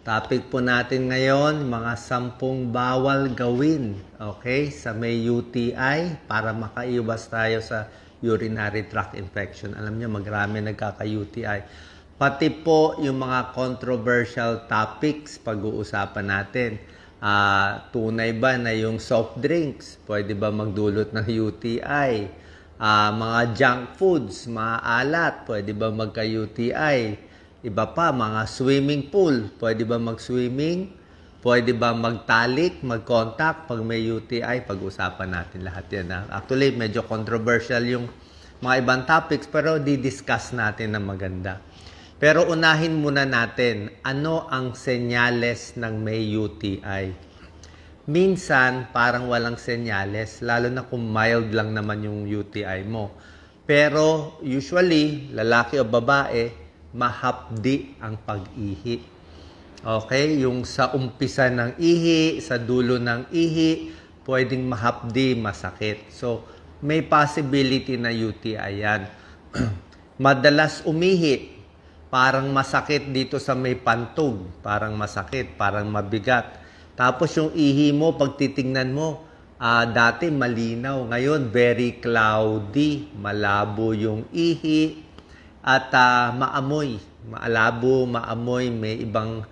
Topic po natin ngayon, mga 10 bawal gawin, okay, sa may UTI para makaiwas tayo sa urinary tract infection. Alam niyo, marami nagkaka-UTI. Pati po yung mga controversial topics pag-uusapan natin. Tunay ba na yung soft drinks, pwede ba magdulot ng UTI? Mga junk foods, maalat, pwede ba magka-UTI? Iba pa, mga swimming pool. Pwede ba mag-swimming? Pwede ba magtalik, mag-contact pag may UTI? Pag-usapan natin lahat yan. Actually, medyo controversial yung mga ibang topics pero di-discuss natin na maganda. Pero unahin muna natin, ano ang senyales ng may UTI? Minsan, parang walang senyales, lalo na kung mild lang naman yung UTI mo. Pero usually, lalaki o babae, mahapdi ang pag-ihi. Okay? Yung sa umpisa ng ihi, sa dulo ng ihi, pwedeng mahapdi, masakit. So, may possibility na UTI yan. Madalas umihi, parang masakit dito sa may pantog. Parang masakit, parang mabigat. Tapos yung ihi mo, pag titingnan mo, dati malinaw. Ngayon, very cloudy. Malabo yung ihi. At maamoy, maalabo, maamoy, may ibang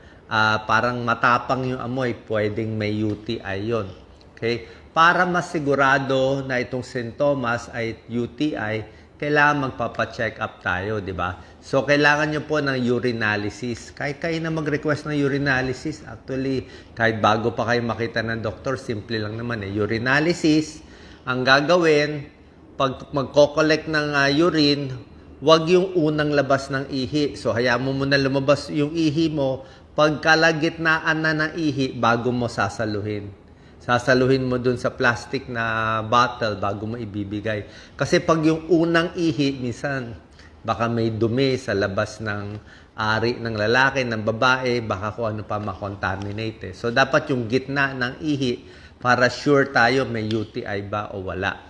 parang matapang yung amoy, pwedeng may UTI yon. Okay? Para masigurado na itong sintomas ay UTI, kailangan magpapa-check up tayo, di ba? So, kailangan nyo po ng urinalysis. Kahit kayo na mag-request ng urinalysis, actually, kahit bago pa kayo makita ng doktor, simple lang naman eh. Urinalysis, ang gagawin, pag magko-collect ng urine, wag yung unang labas ng ihi. So, hayaan mo muna lumabas yung ihi mo. Pagkalagitnaan na ng ihi, bago mo sasaluhin. Sasaluhin mo dun sa plastic na bottle bago mo ibibigay. Kasi pag yung unang ihi, minsan, baka may dumi sa labas ng ari ng lalaki, ng babae, baka kung ano pa makontaminate. So, dapat yung gitna ng ihi para sure tayo may UTI ba o wala.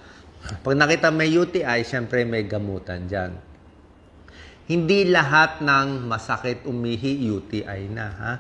Pag nakita may UTI, syempre may gamutan dyan. Hindi lahat ng masakit umihi, UTI na. Ha?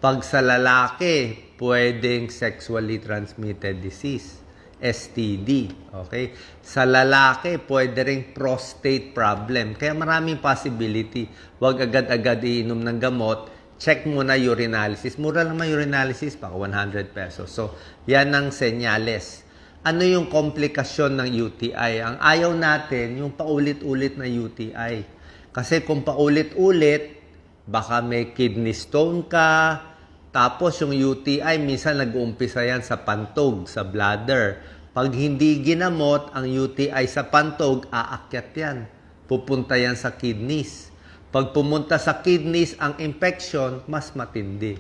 Pag sa lalaki, pwedeng sexually transmitted disease, STD. Okay? Sa lalaki, pwede ring prostate problem. Kaya maraming possibility. Huwag agad-agad iinom ng gamot. Check muna urinalysis. Mura lang may urinalysis, baka 100 pesos. So, yan ang senyales. Ano yung komplikasyon ng UTI? Ang ayaw natin, yung paulit-ulit na UTI. Kasi kung paulit-ulit, baka may kidney stone ka, tapos yung UTI, minsan nag-uumpisa yan sa pantog, sa bladder. Pag hindi ginamot ang UTI sa pantog, aakyat yan. Pupunta yan sa kidneys. Pag pumunta sa kidneys ang infection, mas matindi.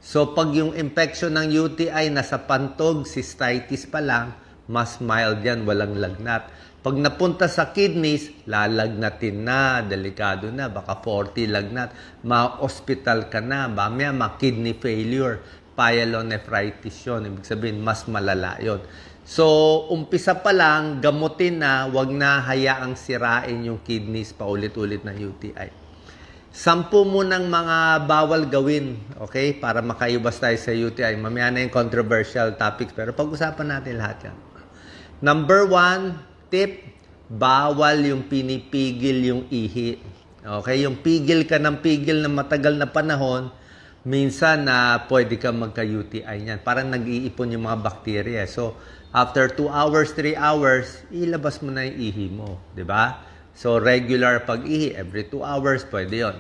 So pag yung infection ng UTI nasa pantog, cystitis pa lang, mas mild yan, walang lagnat. Pag napunta sa kidneys, lalagnatin na, delikado na, baka 40 lagnat, ma-hospital ka na, mamaya ma-kidney failure, pyelonephritis yun, ibig sabihin, mas malala yun. So, umpisa pa lang, gamutin na, wag na hayaang sirain yung kidneys paulit-ulit na UTI. 10 munang mga bawal gawin, okay, para makaiwas tayo sa UTI. Mamaya na yung controversial topics, pero pag-usapan natin lahat yan. Number 1, tip, bawal yung pinipigil yung ihi. Okay, yung pigil ka ng pigil na matagal na panahon, minsan na pwede ka magka-UTI niyan. Parang nag-iipon yung mga bakterya. So, after 2 hours, 3 hours, ilabas mo na yung ihi mo. Diba? So, regular pag-ihi, every 2 hours, pwede yon.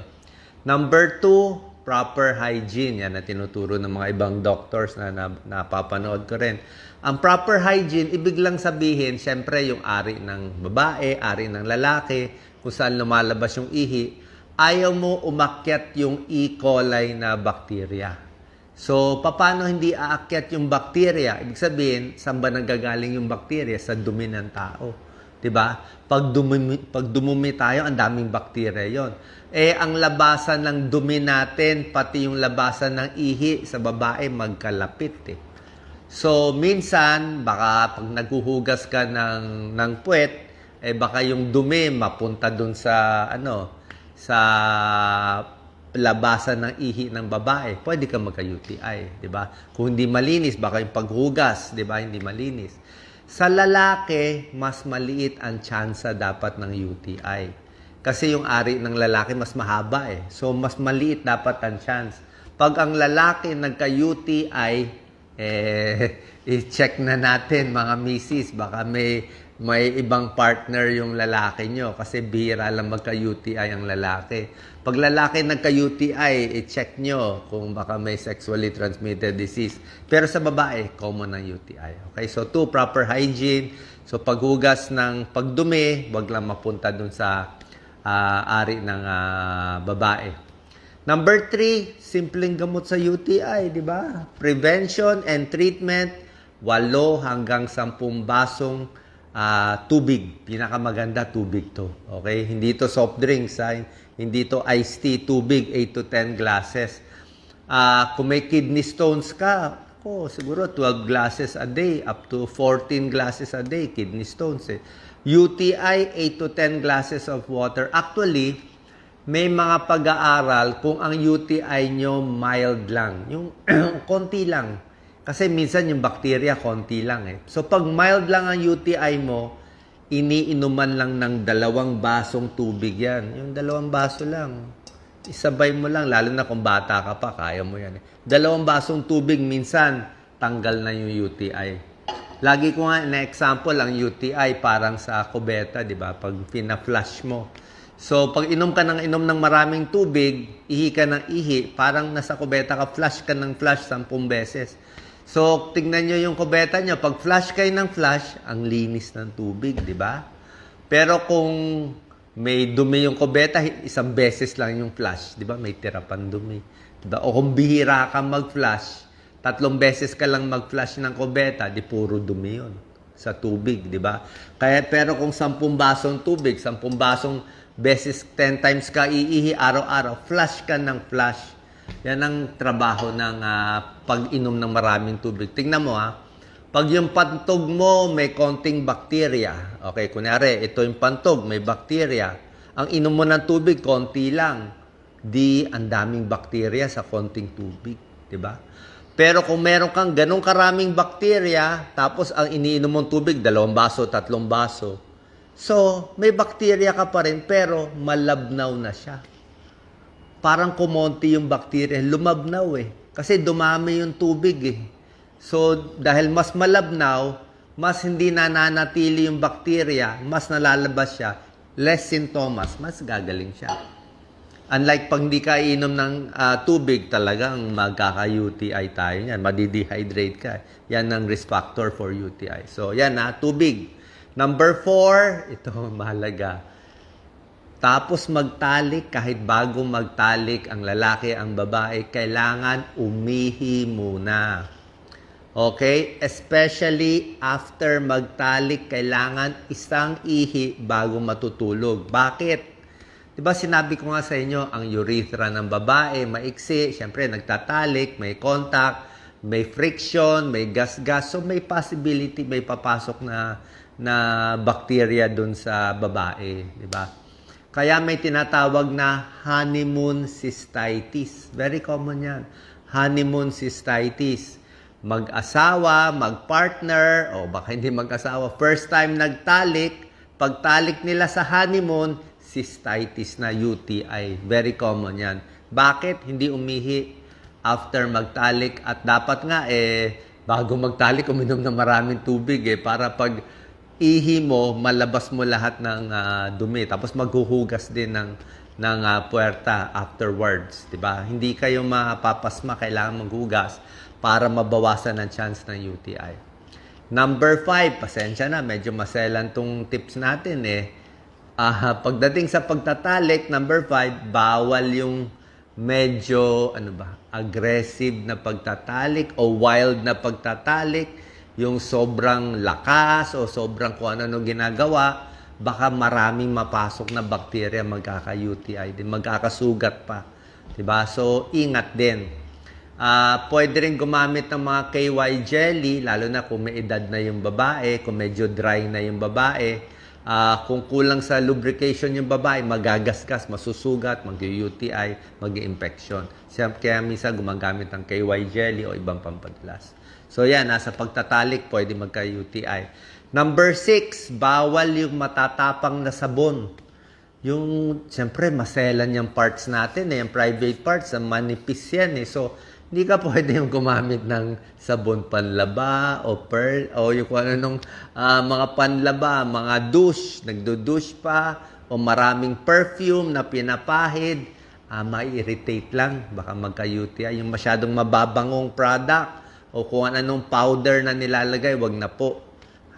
Number 2, proper hygiene. Yan na tinuturo ng mga ibang doctors na napapanood ko rin. Ang proper hygiene, ibig lang sabihin, syempre yung ari ng babae, ari ng lalaki, kung saan lumalabas yung ihi, ayaw mo umakyat yung E. coli na bakterya. So, paano hindi aakyat yung bakterya? Ibig sabihin, saan ba nanggagaling yung bakterya? Sa dumi ng tao. Diba? Pag dumumi tayo, ang daming bakterya yon. Ang labasan ng dumi natin, pati yung labasan ng ihi sa babae, magkalapit eh. So, minsan, baka pag naghuhugas ka ng puwet, baka yung dumi mapunta dun sa, sa labasan ng ihi ng babae, pwede ka magka-UTI, di ba? Kung hindi malinis, baka yung paghugas, di ba? Hindi malinis. Sa lalaki, mas maliit ang tsansa dapat ng UTI. Kasi yung ari ng lalaki mas mahaba eh. So, mas maliit dapat ang chance. Pag ang lalaki nagka-UTI, i-check na natin mga misis. Baka may ibang partner yung lalaki nyo. Kasi bihira lang magka-UTI ang lalaki. Pag lalaki nagka-UTI, i-check nyo kung baka may sexually transmitted disease. Pero sa babae, common ang UTI. Okay? So, 2, proper hygiene. So, paghugas ng pagdumi, wag lang mapunta dun sa ari ng babae. Number 3, simpleng gamot sa UTI, di ba? Prevention and treatment, 8 hanggang 10 basong tubig. Pinakamaganda, tubig to. Okay? Hindi to soft drinks, hindi to iced tea, tubig, 8 to 10 glasses. Kung may kidney stones ka, siguro 12 glasses a day, up to 14 glasses a day, kidney stones eh. UTI, 8 to 10 glasses of water. Actually, may mga pag-aaral kung ang UTI nyo mild lang. Yung konti lang. Kasi minsan yung bacteria konti lang eh. So pag mild lang ang UTI mo, iniinuman lang ng 2 basong tubig yan. Yung 2 baso lang. Isabay mo lang, lalo na kung bata ka pa, kaya mo yan eh. 2 basong tubig, minsan, tanggal na yung UTI. Lagi ko nga na-example ang UTI parang sa kubeta, di ba? Pag pina-flush mo. So, pag inom ka ng maraming tubig, ihi ka ng ihi, parang nasa kubeta ka, flush ka ng flush 10 beses. So, tignan nyo yung kubeta nyo. Pag flush kayo ng flush, ang linis ng tubig, di ba? Pero kung may dumi yung kubeta, 1 beses lang yung flush, di ba? May tira pang dumi. Diba? O kung bihira ka mag-flush, 3 beses ka lang mag-flush ng kubeta, di puro dumi yun sa tubig, di ba? Pero kung 10 basong tubig, 10 basong beses 10 times ka iihi araw-araw, flush ka ng flush. Yan ang trabaho ng pag-inom ng maraming tubig. Tingnan mo pag yung pantog mo may konting bakterya, okay, kunyari, ito yung pantog, may bakterya, ang inom mo ng tubig, konti lang, di ang daming bakterya sa konting tubig, di ba? Pero kung meron kang ganong karaming bakterya, tapos ang iniinom mong tubig, 2 baso, 3 baso. So, may bakterya ka pa rin, pero malabnaw na siya. Parang kumonti yung bakterya, lumabnaw eh. Kasi dumami yung tubig eh. So, dahil mas malabnaw, mas hindi nananatili yung bakterya, mas nalalabas siya, less sintomas, mas gagaling siya. Unlike pag hindi ka inom ng tubig, talagang magkaka-UTI tayo yan. Madidehydrate ka. Yan ang risk factor for UTI. So, yan tubig. Number 4, ito mahalaga. Tapos magtalik, kahit bago magtalik ang lalaki, ang babae, kailangan umihi muna. Okay? Especially after magtalik, kailangan 1 ihi bago matutulog. Bakit? Diba sinabi ko nga sa inyo, ang urethra ng babae, maiksi, syempre nagtatalik, may contact, may friction, may gas-gas, so may possibility, may papasok na bacteria dun sa babae, diba? Kaya may tinatawag na honeymoon cystitis. Very common yan. Honeymoon cystitis. Mag-asawa, mag-partner, o baka hindi mag-asawa, first time nagtalik, pagtalik nila sa honeymoon, cystitis na UTI. Very common yan. Bakit? Hindi umihi after magtalik. At dapat nga, bago magtalik, uminom ng maraming tubig para pag ihi mo, malabas mo lahat ng dumi. Tapos maghuhugas din ng puwerta afterwards. Diba? Hindi kayo mapapasma, kailangan maghugas para mabawasan ang chance ng UTI. Number 5, pasensya na, medyo maselan tong tips natin pagdating sa pagtatalik, number 5, bawal yung medyo, aggressive na pagtatalik o wild na pagtatalik, yung sobrang lakas o sobrang kung ano ginagawa, baka maraming mapasok na bakterya magkaka-UTI din, magkakasugat pa. Diba? So, ingat din. Pwede rin gumamit ng mga KY jelly, lalo na kung may edad na yung babae, kung medyo dry na yung babae. Kung kulang sa lubrication yung babae, magagasgas, masusugat, mag-UTI, mag-infection. Kaya minsan gumagamit ng KY jelly o ibang pampadulas. So yan, nasa pagtatalik, pwede magka-UTI. Number 6, bawal yung matatapang na sabon. Yung, siyempre, maselan yung parts natin, yung private parts, manipis yan eh. So, hindi ka pwede yung gumamit ng sabon panlaba o pearl o yung kung ano nung mga panlaba, mga douche, nagdo-douche pa o maraming perfume na pinapahid, mai-irritate lang, baka magka-UTI. Yung masyadong mababangong product o kung anong powder na nilalagay, wag na po.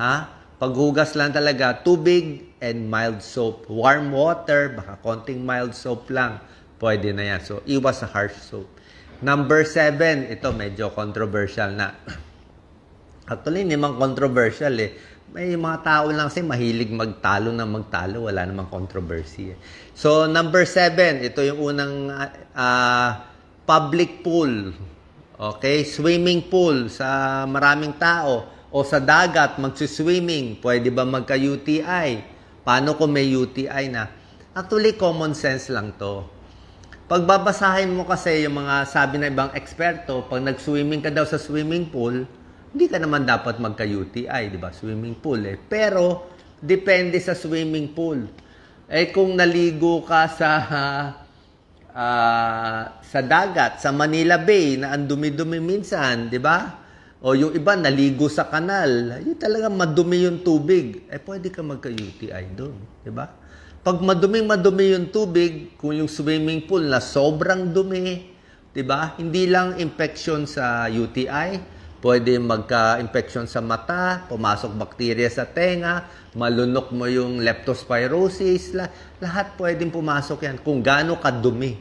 Ha? Paghugas lang talaga, tubig and mild soap. Warm water, baka konting mild soap lang, pwede na yan. So, iwas sa harsh soap. Number 7, ito medyo controversial na. Actually, hindi man controversial eh. May mga tao lang kasi mahilig magtalo na magtalo. Wala namang controversy eh. So, number 7, ito yung unang public pool. Okay? Swimming pool sa maraming tao. O sa dagat, magsiswimming. Pwede ba magka-UTI? Paano kung may UTI na? Actually, common sense lang to. Pagbabasahin mo kasi yung mga sabi ng ibang eksperto, pag nag-swimming ka daw sa swimming pool, hindi ka naman dapat magka-UTI, di ba? Swimming pool eh. Pero, depende sa swimming pool. Eh, kung naligo ka sa dagat, sa Manila Bay, na ang dumi-dumi minsan, di ba? O yung iba, naligo sa kanal, yun talaga madumi yung tubig. Eh, pwede ka magka-UTI doon, di ba? Pag madumi yung tubig, kung yung swimming pool na sobrang dumi, 'di ba? Hindi lang infection sa UTI, pwede magka-infection sa mata, pumasok bakterya sa tenga, malunok mo yung leptospirosis, lahat pwedeng pumasok yan kung gaano kadumi,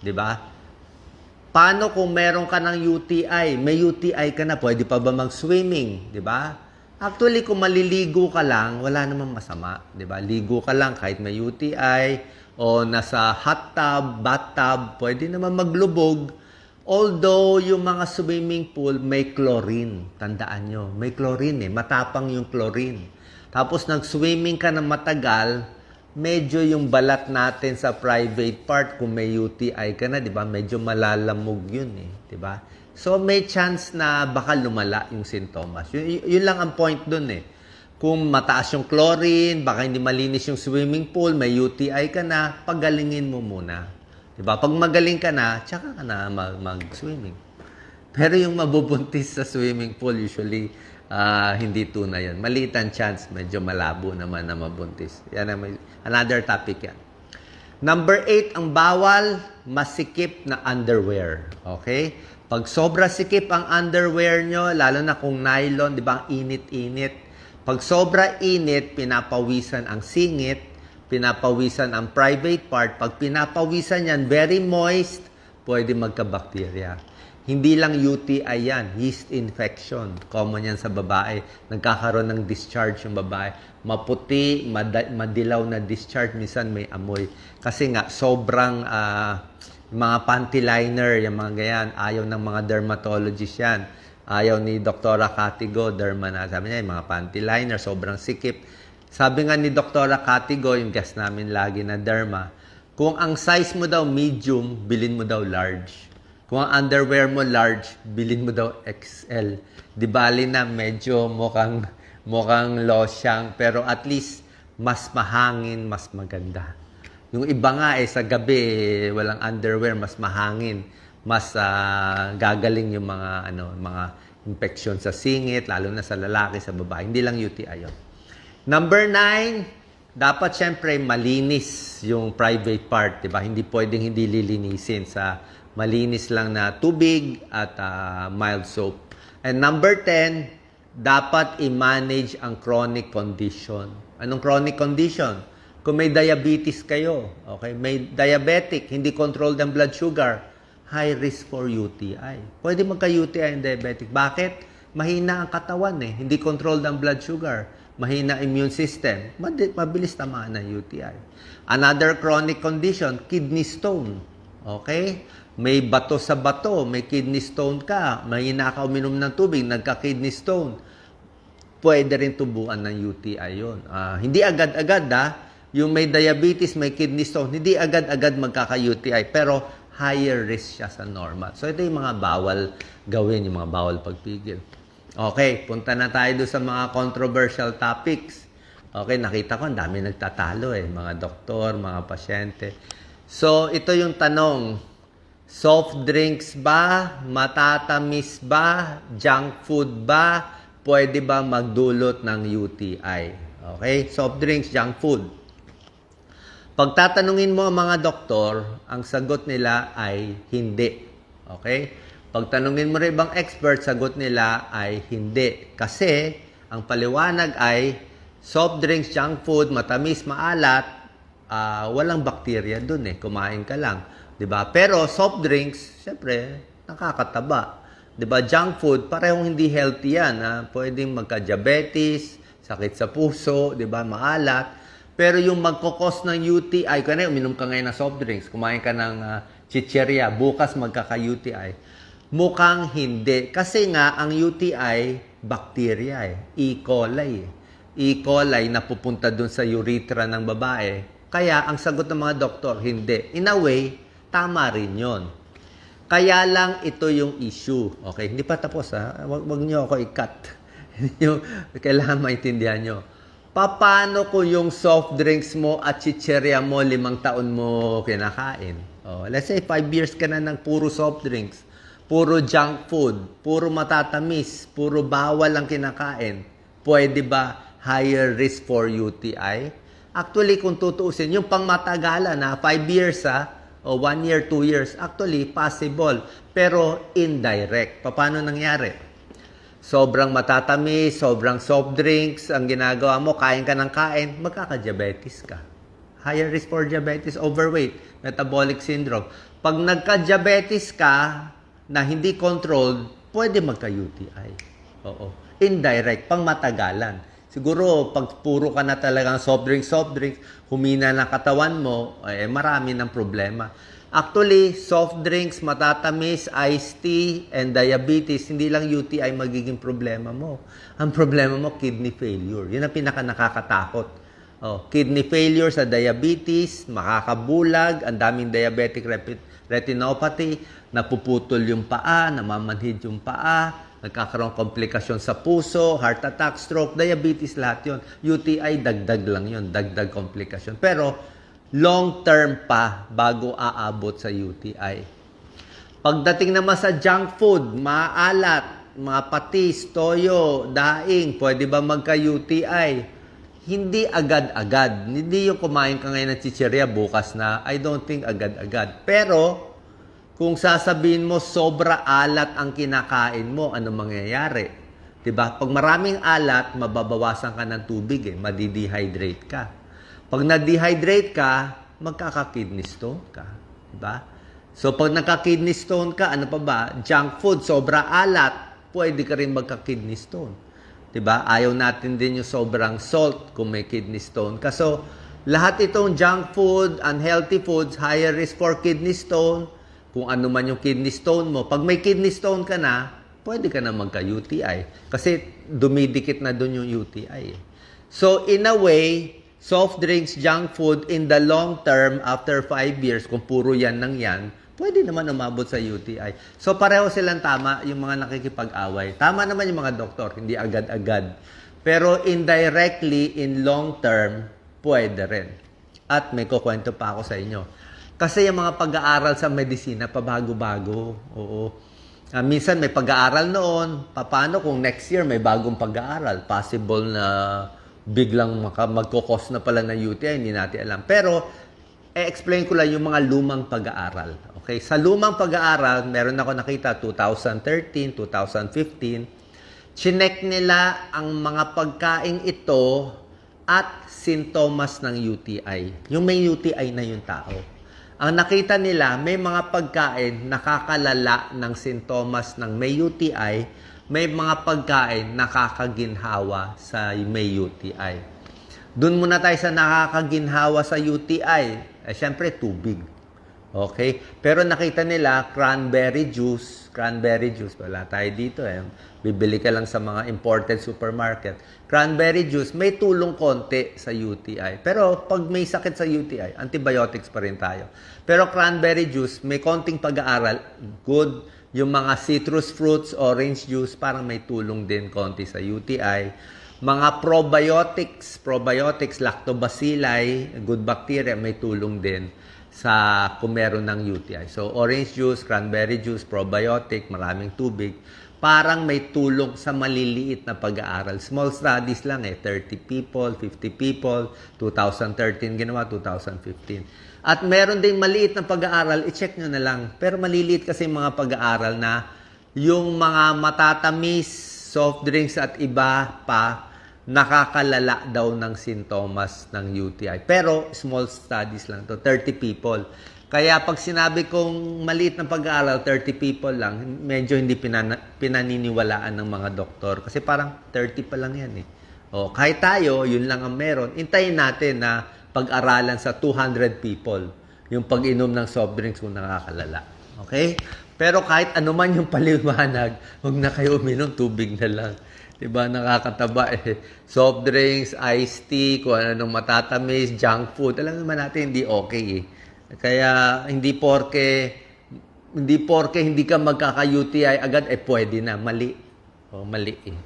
'di ba? Paano kung meron ka ng UTI, may UTI ka na, pwede pa ba mag-swimming, 'di ba? Actually, kung maliligo ka lang, wala namang masama, 'di ba? Ligo ka lang kahit may UTI o nasa hot tub, bathtub, pwede naman maglubog. Although yung mga swimming pool may chlorine, tandaan nyo, may chlorine matapang yung chlorine. Tapos nag-swimming ka ng matagal, medyo yung balat natin sa private part kung may UTI ka na, 'di ba? Medyo malalamog 'yun 'di ba? So, may chance na baka lumala yung sintomas. Yun lang ang point dun eh. Kung mataas yung chlorine, baka hindi malinis yung swimming pool, may UTI ka na, pagalingin mo muna. Diba? Pag magaling ka na, tsaka ka na mag-swimming. Pero yung mabubuntis sa swimming pool, usually, hindi tunay yan. Maliit ang chance, medyo malabo naman na mabuntis. Yan another topic yan. Number 8, ang bawal, masikip na underwear. Okay? Pag sobra sikip ang underwear nyo, lalo na kung nylon, di ba, ang init-init. Pag sobra init, pinapawisan ang singit, pinapawisan ang private part. Pag pinapawisan yan, very moist, pwede magka-bacteria. Hindi lang UTI yan, yeast infection. Common yan sa babae. Nagkakaroon ng discharge yung babae. Maputi, madilaw na discharge, minsan may amoy. Kasi nga, sobrang mga panty liner, yung mga ganyan, ayaw ng mga dermatologist yan. Ayaw ni Dr. Katigo, derma na. Sabi niya, yung mga panty liner, sobrang sikip. Sabi nga ni Dr. Katigo, yung guest namin lagi na derma, kung ang size mo daw medium, bilin mo daw large. Kung ang underwear mo large, bilin mo daw XL. Di bali na medyo mukhang losyang, pero at least mas mahangin, mas maganda. Yung iba nga sa gabi, walang underwear, mas mahangin, mas gagaling yung mga infection sa singit, lalo na sa lalaki, sa babae. Hindi lang UTI yun. Number 9, dapat syempre malinis yung private part, di ba? Hindi pwedeng hindi lilinisin sa malinis lang na tubig at mild soap. And number 10, dapat i-manage ang chronic condition. Anong chronic condition? Kung may diabetes kayo, okay, may diabetic, hindi controlled ang blood sugar, high risk for UTI. Pwede magka-UTI ang diabetic. Bakit? Mahina ang katawan hindi controlled ang blood sugar. Mahina immune system. Mabilis tamaan ng UTI. Another chronic condition, kidney stone. Okay? May bato sa bato, may kidney stone ka, mahina ka uminom ng tubig, nagka-kidney stone. pwede rin tubuan ng UTI yun. Hindi agad-agad yung may diabetes, may kidney stone, hindi agad-agad magkaka-UTI, pero higher risk siya sa normal. So ito yung mga bawal gawin, yung mga bawal pagpigil. Okay, punta na tayo doon sa mga controversial topics. Okay, nakita ko, ang dami nagtatalo mga doktor, mga pasyente. So ito yung tanong, soft drinks ba, matatamis ba, junk food ba, pwede ba magdulot ng UTI? Okay, soft drinks, junk food. Pagtatanungin mo ang mga doktor, ang sagot nila ay hindi. Okay? Pagtanungin mo rin ibang expert, sagot nila ay hindi. Kasi ang paliwanag ay soft drinks, junk food, matamis, maalat, walang bakterya dun kumain ka lang. 'Di ba? Pero soft drinks, syempre, nakakataba. 'Di ba? Junk food, parehong hindi healthy yan. Pwedeng magka-diabetes, sakit sa puso, 'di ba? Maalat. Pero yung magkakos ng UTI, kaya uminom ka ngayon ng soft drinks, kumain ka ng chicheria, bukas magkaka-UTI. Mukhang hindi. Kasi nga, ang UTI, bakterya E. coli. E. coli na pupunta dun sa urethra ng babae. Kaya, ang sagot ng mga doktor, hindi. In a way, tama rin yon. Kaya lang, ito yung issue. Okay, hindi pa tapos Wag nyo ako i-cut. Kailangan maintindihan nyo. Paano kung yung soft drinks mo at chicheria mo 5 taon mo kinakain? Let's say 5 years ka na ng puro soft drinks, puro junk food, puro matatamis, puro bawal ang kinakain. Pwede ba higher risk for UTI? Actually, kung tutuusin, yung pangmatagalan 5 years o 1 year, 2 years, actually possible. Pero indirect. Paano nangyari? Sobrang matatamis, sobrang soft drinks, ang ginagawa mo, kain ka ng kain, magkaka-diabetes ka. Higher risk for diabetes, overweight, metabolic syndrome. Pag nagka-diabetes ka na hindi controlled, pwede magka-UTI. Oo. Indirect, pang matagalan. Siguro, pag puro ka na talagang soft drinks, humina na katawan mo, marami ng problema. Actually, soft drinks, matatamis, iced tea, and diabetes, hindi lang UTI magiging problema mo. Ang problema mo, kidney failure. Yun ang pinaka-nakakatakot. Kidney failure sa diabetes, makakabulag, ang daming diabetic retinopathy, napuputol yung paa, namamanhid yung paa, nagkakaroon komplikasyon sa puso, heart attack, stroke, diabetes, lahat yun. UTI, dagdag lang yun, dagdag komplikasyon. Pero, long term pa bago aabot sa UTI. Pagdating naman sa junk food, maalat, mga patis, toyo, daing, pwede ba magka-UTI? Hindi agad-agad. Hindi yung kumain ka ngayon ng chicheria, bukas na. I don't think agad-agad. Pero, kung sasabihin mo sobra alat ang kinakain mo, ano mangyayari? Diba? Pag maraming alat, mababawasan ka ng tubig madidehydrate ka. Pag na-dehydrate ka, magkaka-kidney stone ka. Diba? So, pag nagka-kidney stone ka, ano pa ba? Junk food, sobra alat, pwede ka rin magka-kidney stone. Diba? Ayaw natin din yung sobrang salt kung may kidney stone ka. So, lahat itong junk food, unhealthy foods, higher risk for kidney stone, kung ano man yung kidney stone mo. Pag may kidney stone ka na, pwede ka na magka-UTI. Kasi dumidikit na dun yung UTI. So, in a way, soft drinks, junk food, in the long term, after 5 years, kung puro yan nang yan, pwede naman umabot sa UTI. So, pareho silang tama, yung mga nakikipag-away. Tama naman yung mga doktor, hindi agad-agad. Pero indirectly, in long term, pwede rin. At may kukwento pa ako sa inyo. Kasi yung mga pag-aaral sa medisina, pabago-bago. Oo. Minsan may pag-aaral noon. Paano kung next year may bagong pag-aaral? Possible na biglang magkukos na pala ng UTI, hindi natin alam. Pero, explain ko lang yung mga lumang pag-aaral. Okay? Sa lumang pag-aaral, meron ako nakita 2013, 2015, chinek nila ang mga pagkain ito at sintomas ng UTI. Yung may UTI na yung tao. Ang nakita nila, may mga pagkain nakakalala ng sintomas ng may UTI, may mga pagkain nakakaginhawa sa may UTI. Doon muna tayo sa nakakaginhawa sa UTI. Siyempre, tubig. Okay? Pero nakita nila, cranberry juice, wala tayo dito eh. Bibili ka lang sa mga imported supermarket. Cranberry juice, may tulong konti sa UTI. Pero pag may sakit sa UTI, antibiotics pa rin tayo. Pero cranberry juice, may konting pag-aaral, good. Yung mga citrus fruits, orange juice, parang may tulong din konti sa UTI. Mga probiotics, lactobacilli, good bacteria, may tulong din sa kung meron ng UTI. So, orange juice, cranberry juice, probiotic, maraming tubig, parang may tulong sa maliliit na pag-aaral. Small studies lang 30 people, 50 people, 2013 ginawa, 2015. At meron ding maliit na pag-aaral, i-check nyo na lang. Pero maliliit kasi mga pag-aaral na yung mga matatamis, soft drinks at iba pa, nakakalala daw ng sintomas ng UTI. Pero small studies lang to, 30 people. Kaya pag sinabi kong maliit na pag-aaral, 30 people lang, medyo hindi pinaniniwalaan ng mga doktor. Kasi parang 30 pa lang yan eh. O, kahit tayo, yun lang ang meron. Hintayin natin na pag-aralan sa 200 people. Yung pag-inom ng soft drinks kung nakakalala. Okay? Pero kahit anuman yung paliwanag, huwag na kayo uminom, tubig na lang. Diba, nakakataba eh. Soft drinks, iced tea, kung ano matatamis, junk food. Alam naman natin, hindi okay eh. Kaya, hindi porke hindi ka magkaka-UTI agad, pwede na. Mali. Mali eh.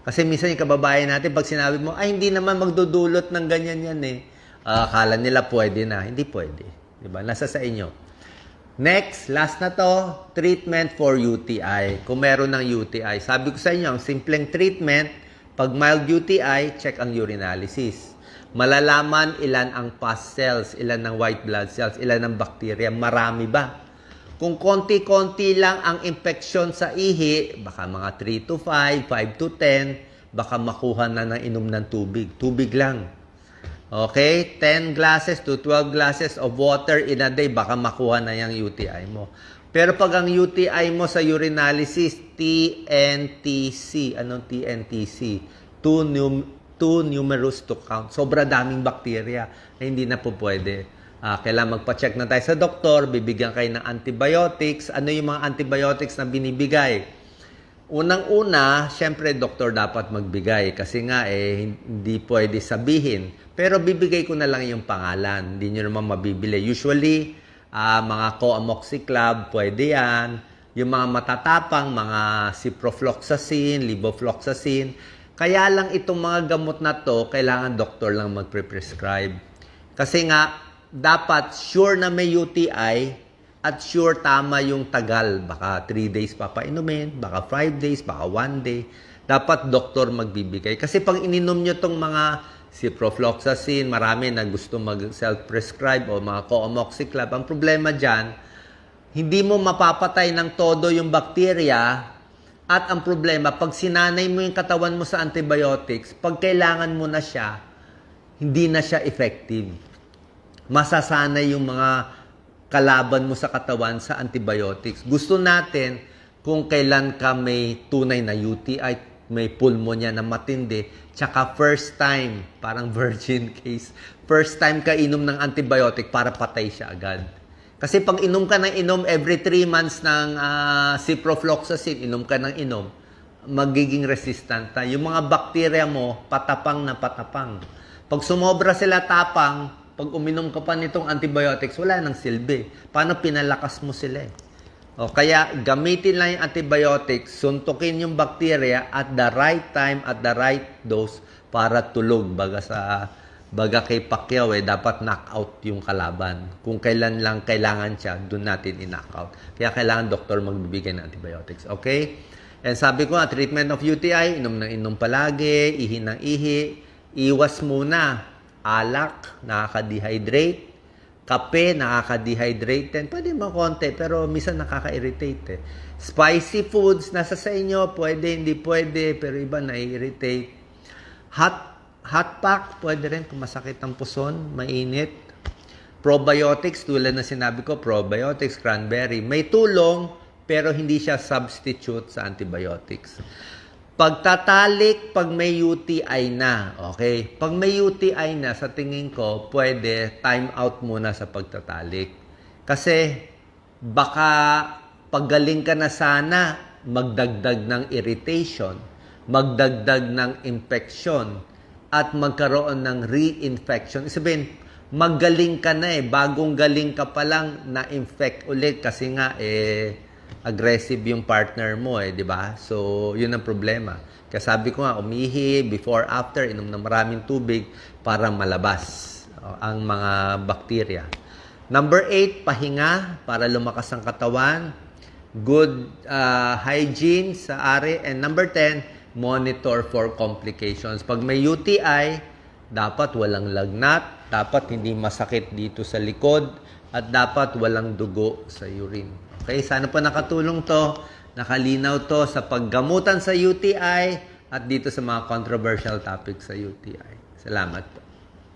Kasi minsan yung kababayan natin, pag sinabi mo, ay, hindi naman magdudulot ng ganyan yan eh. Akala nila pwede na. Hindi pwede. Diba? Nasa sa inyo. Next, last na to, treatment for UTI. Kung meron ng UTI, sabi ko sa inyo, ang simpleng treatment, pag mild UTI, check ang urinalysis. Malalaman ilan ang pus cells, ilan ang white blood cells, ilan ang bacteria, marami ba? Kung konti-konti lang ang infection sa ihi, baka mga 3 to 5, 5 to 10, baka makuha na ng inom ng tubig. Tubig lang. Okay? 10 glasses to 12 glasses of water in a day, baka makuha na yung UTI mo. Pero pag ang UTI mo sa urinalysis, TNTC. Anong TNTC? Too numerous to count. Sobra daming bacteria na hindi na po pwede. Kailangan magpa-check na tayo sa doktor, bibigyan kayo ng antibiotics. Ano yung mga antibiotics na binibigay? Unang-una, syempre doktor dapat magbigay kasi nga hindi pwede sabihin. Pero bibigay ko na lang yung pangalan. Hindi nyo naman mabibili. Usually, mga coamoxiclav, pwede yan. Yung mga matatapang, mga ciprofloxacin, levofloxacin. Kaya lang itong mga gamot na to, kailangan doktor lang magpre-prescribe. Kasi nga, dapat sure na may UTI, at sure, tama yung tagal. Baka 3 days papainumin, baka 5 days, baka 1 day. Dapat doktor magbibigay. Kasi pag ininom nyo tong mga ciprofloxacin, marami na gusto mag-self-prescribe o mga coamoxiclav. Ang problema dyan, hindi mo mapapatay ng todo yung bakterya. At ang problema, pag sinanay mo yung katawan mo sa antibiotics, pag kailangan mo na siya, hindi na siya effective. Masasanay yung mga kalaban mo sa katawan sa antibiotics. Gusto natin kung kailan ka may tunay na UTI, may pulmonya na matindi, tsaka first time, parang virgin case, first time ka inom ng antibiotic para patay siya agad. Kasi pag inom ka ng inom every 3 months ng ciprofloxacin, inom ka ng inom, magiging resistant na. Yung mga bakterya mo, patapang na patapang. Pag sumobra sila tapang, pag uminom ka pa nitong antibiotics, wala nang silbi. Paano pinalakas mo sila eh? O, kaya gamitin lang yung antibiotics, suntukin yung bacteria at the right time, at the right dose para tulog. Baga kay Pacquiao dapat knock-out yung kalaban. Kung kailan lang kailangan siya, doon natin i-knock-out. Kaya kailangan doktor magbibigay ng antibiotics. Okay? And sabi ko nga, treatment of UTI, inom ng inom palagi, ihi ng ihi, iwas muna. Alak, nakaka-dehydrate. Kape, nakaka-dehydrate. Pwede mo konti, pero minsan nakaka-irritate. Spicy foods, nasa sa inyo, pwede, hindi pwede, pero iba na-irritate. Hot pack, pwede rin kung masakit ang puson, mainit. Probiotics, tulad na sinabi ko, probiotics, cranberry. May tulong, pero hindi siya substitute sa antibiotics. Pagtatalik, pag may UTI na, okay? Pag may UTI na, sa tingin ko, pwede time out muna sa pagtatalik. Kasi baka paggaling ka na sana, magdagdag ng irritation, magdagdag ng infection, at magkaroon ng reinfection. Sabihin, magaling ka na bagong galing ka pa lang na-infect ulit kasi nga aggressive yung partner mo di ba? So, yun ang problema. Kaya sabi ko nga, umihi, before, after, inom ng maraming tubig para malabas ang mga bakterya. Number 8, pahinga para lumakas ang katawan. Good hygiene sa ari. And number 10, monitor for complications. Pag may UTI, dapat walang lagnat, dapat hindi masakit dito sa likod, at dapat walang dugo sa urine. Okay, sana po nakatulong to, nakalinaw to sa paggamutan sa UTI at dito sa mga controversial topics sa UTI. Salamat po.